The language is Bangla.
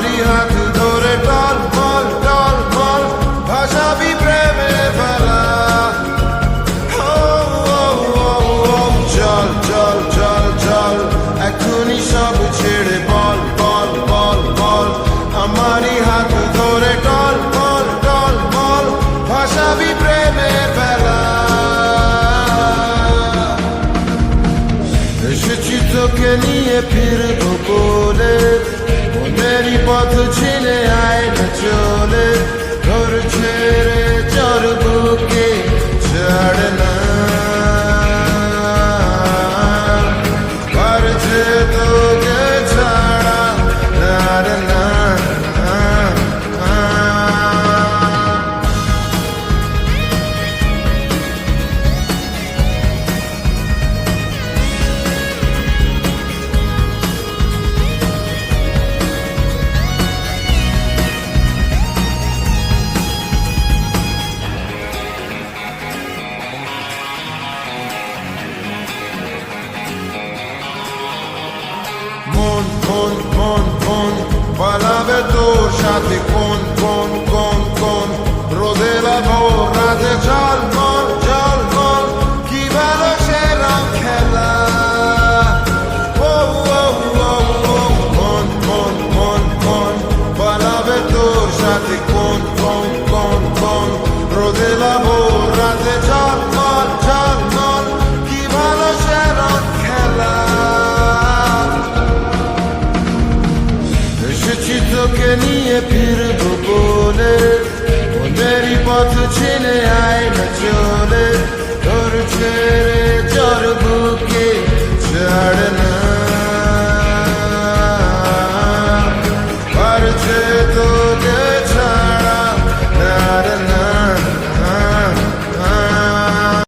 আমারই হাত ধরে টল মল টল মল ভাসাবি প্রেমে ফেলা। চল চল চল চল এখনই সব ছেড়ে বল বল বল বল আমারই হাত ধরে টল মল টল মল ভাসাবি প্রেমে ফেলা। এসেছি তোকে নিয়ে ফিরবো বলে মনেরই পথ ছিলে আয় না চলে ঘর ছেড়ে চর বুকে ছাড় না পারছে তোকে ছাড়া না রে না। মন মন মন মন পালাবে তোর সাথে কোন কোন কোন কোন রোদেলা ভোর রাতে চল